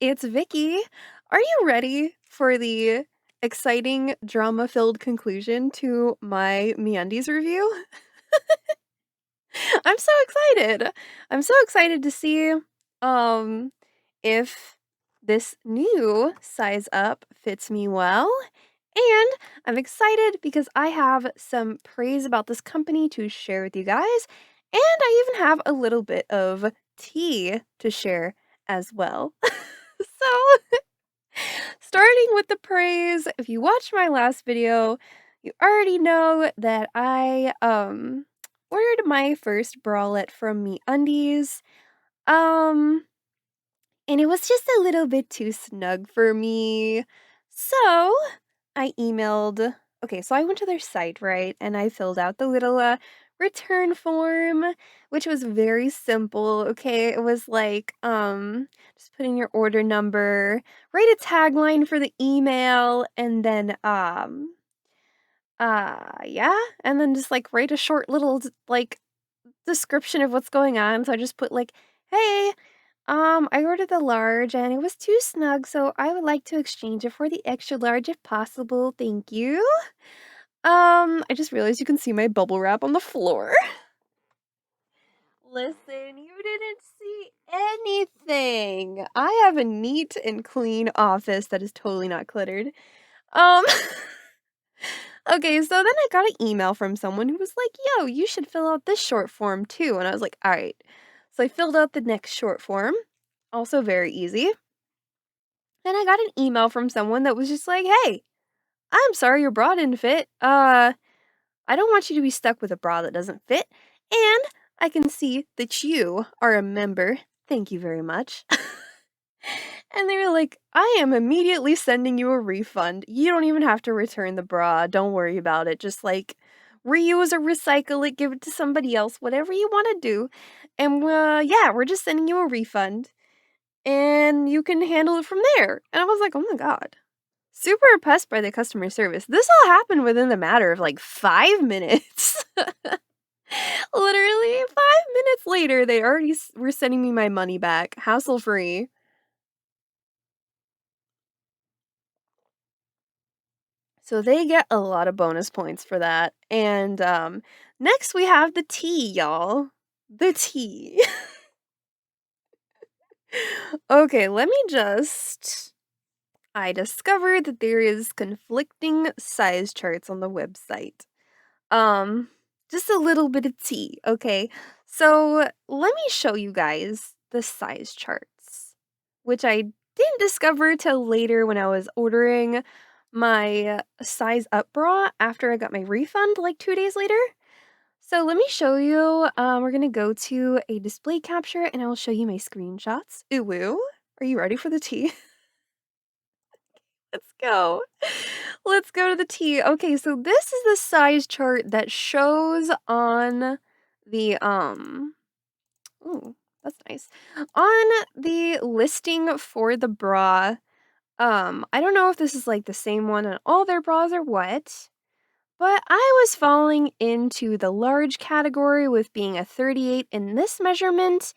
it's Vicky. Are you ready for the exciting drama-filled conclusion to my MeUndies review? I'm so excited. I'm so excited to see um if this new size up fits me well. And I'm excited because I have some praise about this company to share with you guys. And I even have a little bit of tea to share as well. So, starting with the praise, if you watched my last video, you already know that I ordered my first bralette from MeUndies. Um and it was just a little bit too snug for me. So, I emailed okay, so I went to their site, right? And I filled out the little return form, which was very simple. Okay, it was like just put in your order number, write a tagline for the email, and then yeah, and then just like write a short little like description of what's going on. So I just put like, "Hey, I ordered the large and it was too snug, so I would like to exchange it for the extra large if possible. Thank you." I just realized you can see my bubble wrap on the floor. Listen, you didn't see anything. I have a neat and clean office that is totally not cluttered. Um, okay, so then I got an email from someone who was like, "Yo, you should fill out this short form too." And I was like, "All right." So I filled out the next short form, also very easy. Then I got an email from someone that was just like, "Hey, I'm sorry your bra didn't fit. I don't want you to be stuck with a bra that doesn't fit. And I can see that you are a member. Thank you very much." And they were like, "I am immediately sending you a refund. You don't even have to return the bra. Don't worry about it. Just like reuse or recycle it, give it to somebody else, whatever you want to do. And yeah, we're just sending you a refund and you can handle it from there." And I was like, "Oh my God." Super impressed by the customer service. This all happened within the matter of like 5 minutes. Literally 5 minutes later, they already were sending me my money back, hassle free. So they get a lot of bonus points for that. And next we have the tea, y'all. The tea. Okay, let me just. I discovered that there is conflicting size charts on the website. Um, just a little bit of tea, okay? So let me show you guys the size charts, which I didn't discover till later when I was ordering my size up bra after I got my refund like 2 days later. So let me show you. We're gonna go to a display capture and I will show you my screenshots. Ooh, woo. Are you ready for the tea? Let's go. Let's go to the T. Okay, so this is the size chart that shows on the ooh, that's nice. On the listing for the bra. I don't know if this is like the same one on all their bras or what, but I was falling into the large category with being a 38 in this measurement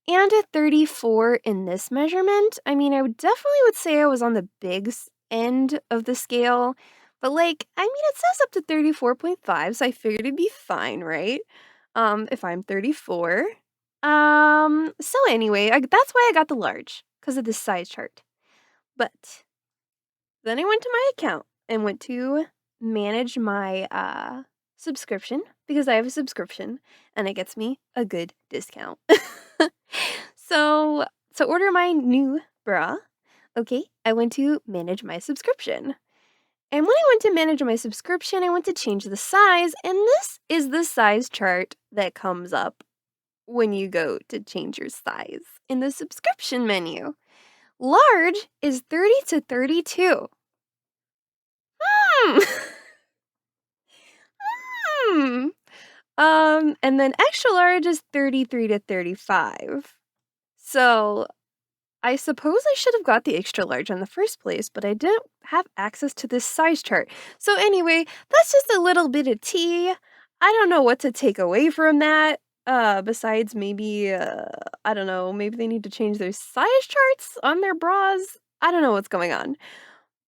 and a 34 in this measurement. I mean, I would definitely say I was on the big end of the scale, but like, I mean, it says up to 34.5, so I figured it'd be fine, right? If I'm 34. So anyway, that's why I got the large, because of this size chart. But then I went to my account and went to manage my subscription because I have a subscription and it gets me a good discount. So to order my new bra, okay, I went to manage my subscription. And when I went to manage my subscription, I went to change the size, and this is the size chart that comes up when you go to change your size in the subscription menu. Large is 30 to 32. Hmm. Hmm. And then extra large is 33 to 35. So I suppose I should have got the extra large in the first place, but I didn't have access to this size chart. So anyway, that's just a little bit of tea. I don't know what to take away from that. besides maybe, I don't know, maybe they need to change their size charts on their bras? I don't know what's going on.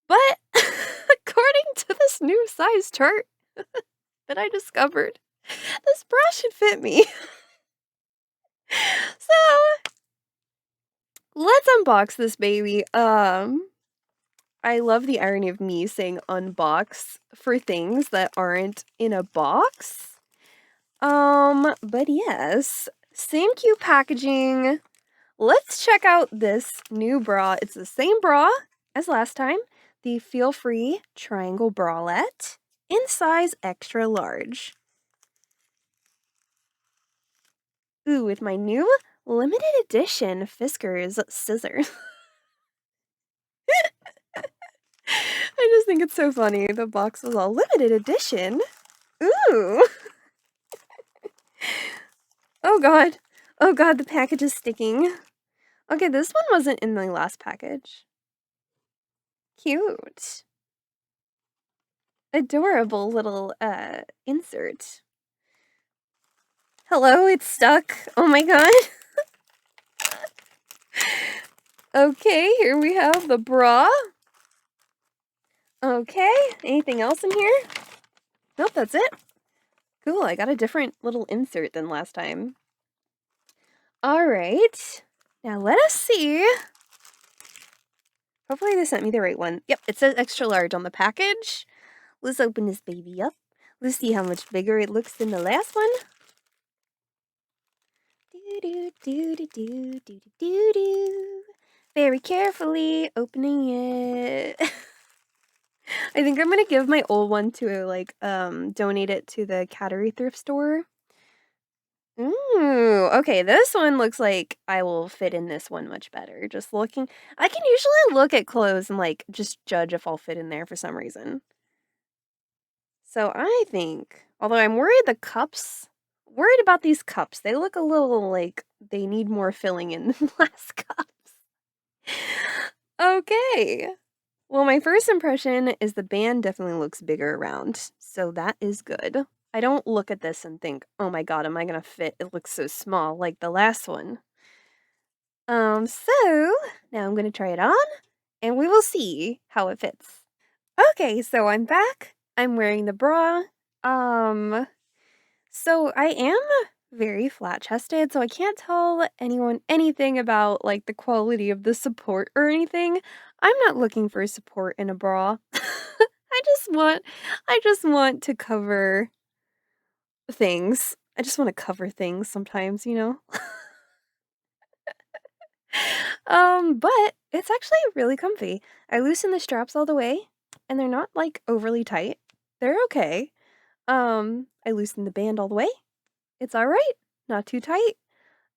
But according to this new size chart that I discovered, this bra should fit me. So, let's unbox this baby. I love the irony of me saying unbox for things that aren't in a box. But yes, same cute packaging. Let's check out this new bra. It's the same bra as last time, the Feel Free Triangle Bralette in size extra large. Ooh, with my new limited edition Fiskars scissors. I just think it's so funny. The box was all limited edition. Ooh. Oh god. Oh god, the package is sticking. Okay, this one wasn't in the last package. Cute. Adorable little, insert. Hello, it's stuck. Oh my god. Okay, here we have the bra. Okay, anything else in here? Nope, that's it. Cool, I got a different little insert than last time. Alright, now let us see. Hopefully they sent me the right one. Yep, it says extra large on the package. Let's open this baby up. Let's see how much bigger it looks than the last one. Do-do-do-do-do-do-do-do. Very carefully opening it. I think I'm gonna give my old one to, like, donate it to the Cattery thrift store. Ooh, okay, this one looks like I will fit in this one much better. Just looking, I can usually look at clothes and, like, just judge if I'll fit in there for some reason. So I think, although I'm worried worried about these cups. They look a little like they need more filling in than last cups. Okay. Well, my first impression is the band definitely looks bigger around, so that is good. I don't look at this and think, "Oh my god, am I gonna fit? It looks so small," like the last one. So now I'm gonna try it on, and we will see how it fits. Okay, so I'm back. I'm wearing the bra. Um, so I am very flat-chested, so I can't tell anyone anything about, like, the quality of the support or anything. I'm not looking for support in a bra. I just want to cover things. I just wanna cover things sometimes, you know? But it's actually really comfy. I loosen the straps all the way, and they're not, like, overly tight. They're okay. I loosen the band all the way. It's alright, not too tight.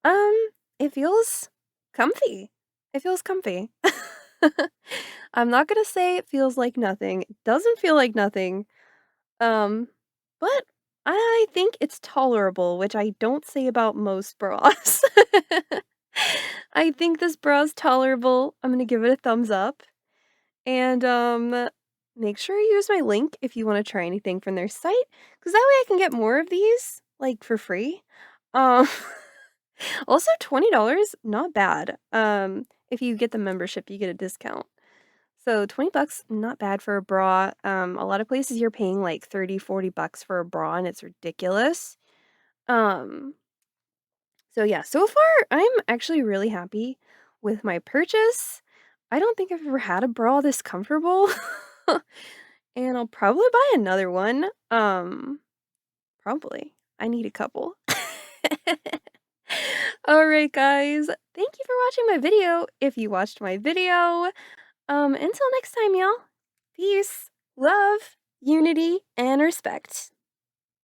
Um, it feels comfy. It feels comfy. I'm not gonna say it feels like nothing. It doesn't feel like nothing. But I think it's tolerable, which I don't say about most bras. I think this bra's tolerable. I'm gonna give it a thumbs up. And make sure you use my link if you want to try anything from their site, because that way I can get more of these, like, for free. Um Also $20, not bad. If you get the membership, you get a discount. So 20 bucks, not bad for a bra. A lot of places you're paying like 30, 40 bucks for a bra and it's ridiculous. Um, so yeah, so far I'm actually really happy with my purchase. I don't think I've ever had a bra this comfortable. And I'll probably buy another one. Probably. I need a couple. Alright, guys. Thank you for watching my video. If you watched my video, until next time, y'all. Peace, love, unity, and respect.